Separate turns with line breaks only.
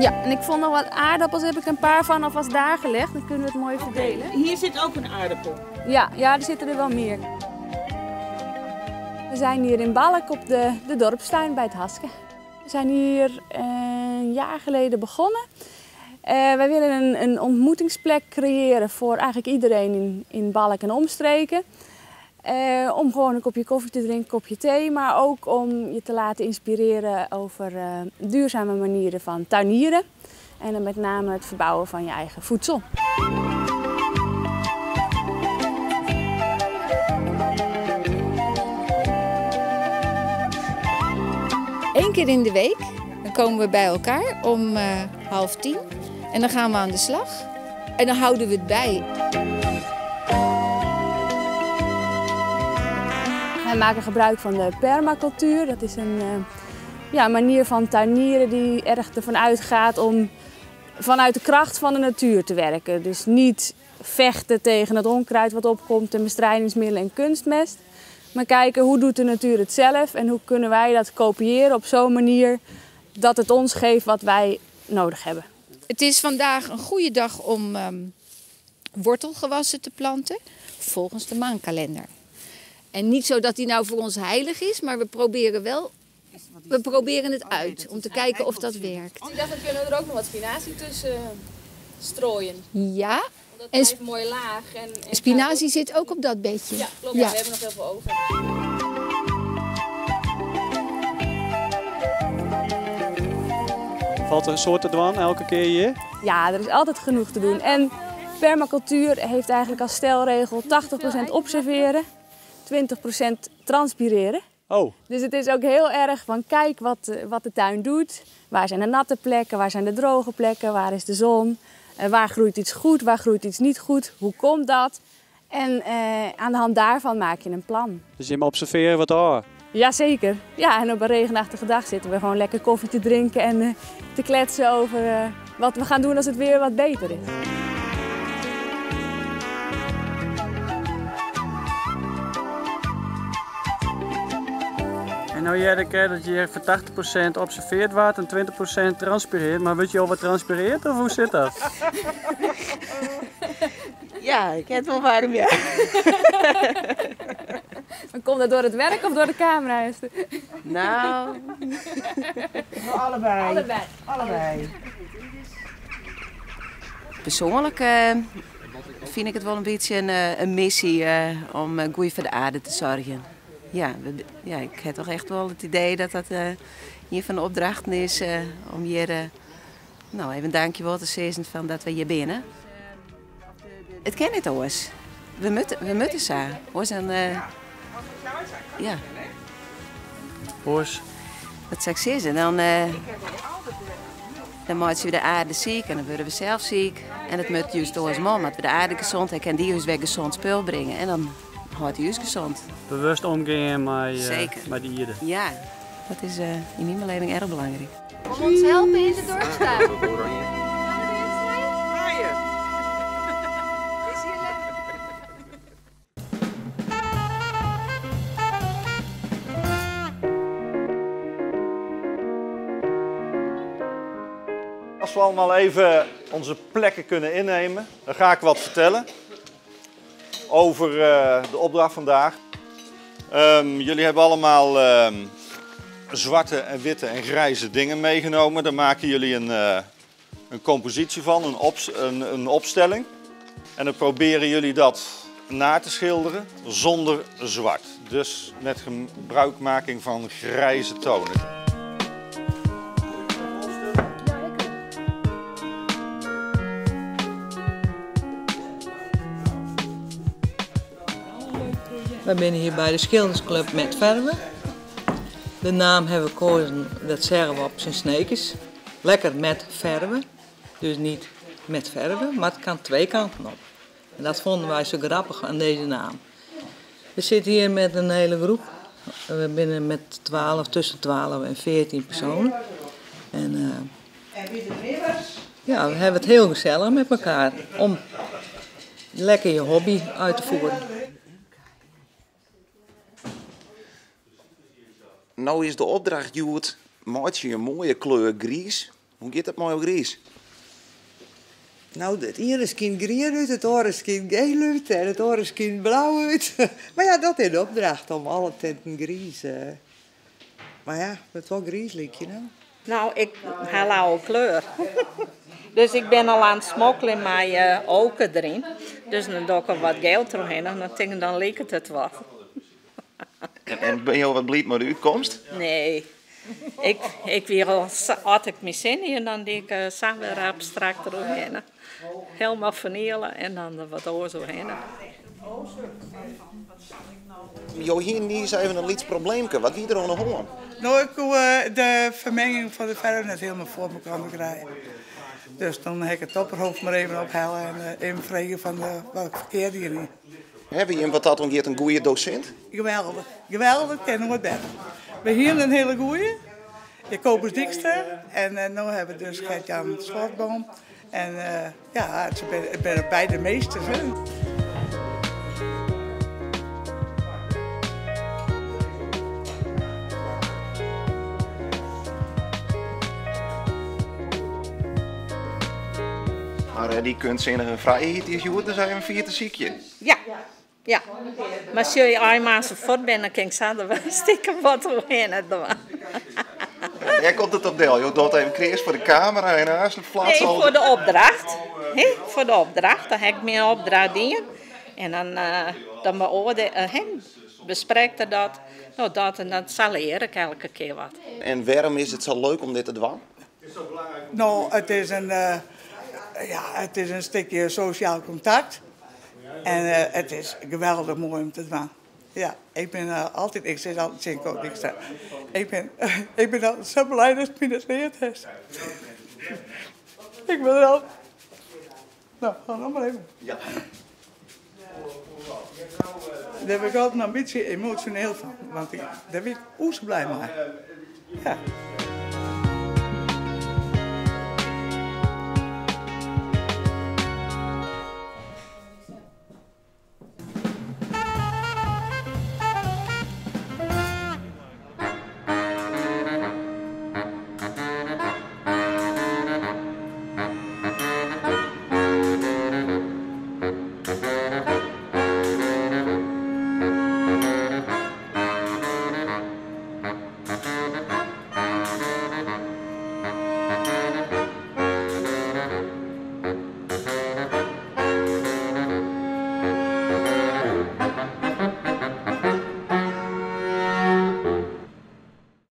Ja, en ik vond nog wat aardappels, heb ik een paar van alvast daar gelegd. Dan kunnen we het mooi verdelen.
Hier zit ook een aardappel.
Ja, er zitten er wel meer. We zijn hier in Balk op de dorpstuin bij het Haske. We zijn hier een jaar geleden begonnen. Wij willen een ontmoetingsplek creëren voor eigenlijk iedereen in Balk en omstreken. Om gewoon een kopje koffie te drinken, een kopje thee, maar ook om je te laten inspireren over duurzame manieren van tuinieren. En dan met name het verbouwen van je eigen voedsel.
Eén keer in de week dan komen we bij elkaar om 9:30 en dan gaan we aan de slag. En dan houden we het bij.
Wij maken gebruik van de permacultuur. Dat is een manier van tuinieren die erg ervan uitgaat om vanuit de kracht van de natuur te werken. Dus niet vechten tegen het onkruid wat opkomt en bestrijdingsmiddelen en kunstmest. Maar kijken hoe doet de natuur het zelf en hoe kunnen wij dat kopiëren op zo'n manier dat het ons geeft wat wij nodig hebben.
Het is vandaag een goede dag om wortelgewassen te planten volgens de maankalender. En niet zo dat die nou voor ons heilig is, maar we proberen het uit om te kijken of dat werkt.
Ik dacht, dan kunnen we er ook nog wat spinazie tussen strooien.
Ja.
Dat blijft mooi laag. En
spinazie zit ook op dat bedje.
Ja, klopt. Ja. We hebben nog heel veel over.
Valt er soorten dwan elke keer hier?
Ja, er is altijd genoeg te doen. En permacultuur heeft eigenlijk als stelregel 80% observeren, 20% transpireren.
Oh.
Dus het is ook heel erg van kijk wat de tuin doet. Waar zijn de natte plekken, waar zijn de droge plekken, waar is de zon? Waar groeit iets goed, waar groeit iets niet goed? Hoe komt dat? En aan de hand daarvan maak je een plan.
Dus je moet observeren wat daar.
Jazeker. Ja, en op een regenachtige dag zitten we gewoon lekker koffie te drinken en te kletsen over wat we gaan doen als het weer wat beter is.
En nou jij dat je voor 80% observeerd wordt en 20% transpireert. Maar weet je al wat transpireert of hoe zit dat?
Ja, ik heb het wel warm, ja.
Maar komt dat door het werk of door de camera?
Nou, allebei. Allebei. Persoonlijk vind ik het wel een beetje een missie om goed voor de aarde te zorgen. Ja, ik heb toch echt wel het idee dat dat hier van de opdrachten is om hier even een dankjewel te zeggen van dat we hier binnen. Het kan niet anders. We moeten samen. Ja.
Hoors.
Wat zou ik zeggen? Dan maken we de aarde ziek en dan worden we zelf ziek. En het moet juist door ons man, dat we de aarde gezond hebben en die ons weer gezond spul brengen. En dan houdt hij ons gezond.
Bewust omgaan met de dieren.
Ja, dat is in mijn beleving erg belangrijk.
Om ons helpen in de dorpstuin.
Als we allemaal even onze plekken kunnen innemen, dan ga ik wat vertellen over de opdracht vandaag. Jullie hebben allemaal zwarte en witte en grijze dingen meegenomen. Daar maken jullie een compositie van, een opstelling. En dan proberen jullie dat na te schilderen zonder zwart. Dus met gebruikmaking van grijze tonen.
We zijn hier bij de Schildersclub Met Verven. De naam hebben we gekozen, dat zeggen we op zijn sneekjes. Lekker met verven, dus niet met verven, maar het kan twee kanten op. En dat vonden wij zo grappig aan deze naam. We zitten hier met een hele groep. We zijn met tussen 12 en 14 personen. En ja, we hebben het heel gezellig met elkaar om lekker je hobby uit te voeren.
Nou is de opdracht, Joet, maak je een mooie kleur grijs Hoe gaat het mooi op gries?
Nou, het ene schijnt groen uit, het andere schijnt geel uit en het andere schijnt blauw uit. Maar ja, dat is de opdracht om alle tenten gries. Maar ja, het is wel griezelig, you know.
Nou, ik heb oude kleur. Dus ik ben al aan het smokkelen met oken erin. Dus dan doe ik er wat geld doorheen en dan lijkt het wat.
En ben je al wat blij met de uitkomst?
Nee. Ik wil, als ik mijn zin in, dan denk ik samen abstract doorheen. Helemaal vernielen en dan er wat oor doorheen.
Hier is even een liets probleempje. Wat wie er aan de hand?
Nou, ik wil de vermenging van de verf net helemaal voor elkaar krijgen. Dus dan heb ik het opperhoofd maar even ophalen en even vragen van welk verkeer hierin.
Hebben je wat dat ongeveer een goede docent?
Geweldig. Geweldig, ken nog wat beter. We hebben een hele goeie. Jacobus Dijkstra. En nu hebben we dus Gert-Jan Zwartboom. En ja, ze zijn beide meesters. Hè.
Maar die kunstzinnige vrijheid is goed, dan zijn we een vierde ziekje.
Ja. Ja, maar als je eenmaal zo voort bent, dan kan ik zo wel stiekem wat doorheen doen.
Jij komt het op deel. Je doet even kreeg voor de camera en naast het flats.
Nee, voor de opdracht. Voor de opdracht, dan heb ik mijn opdracht in. En dan bespreekt er dat. Nou, dat en dat zal leer ik elke keer wat.
En waarom is het zo leuk om dit te doen?
Nou, het is een stukje sociaal contact. En het is geweldig mooi om te doen. Ja, ik ben altijd, ik zeg altijd, ik ben altijd zo blij dat het me dat leert heeft. Ik ben er al. Nou, ga nog maar even.
Ja.
Daar ben ik altijd een beetje emotioneel van, want daar ben ik oes blij mee. Ja.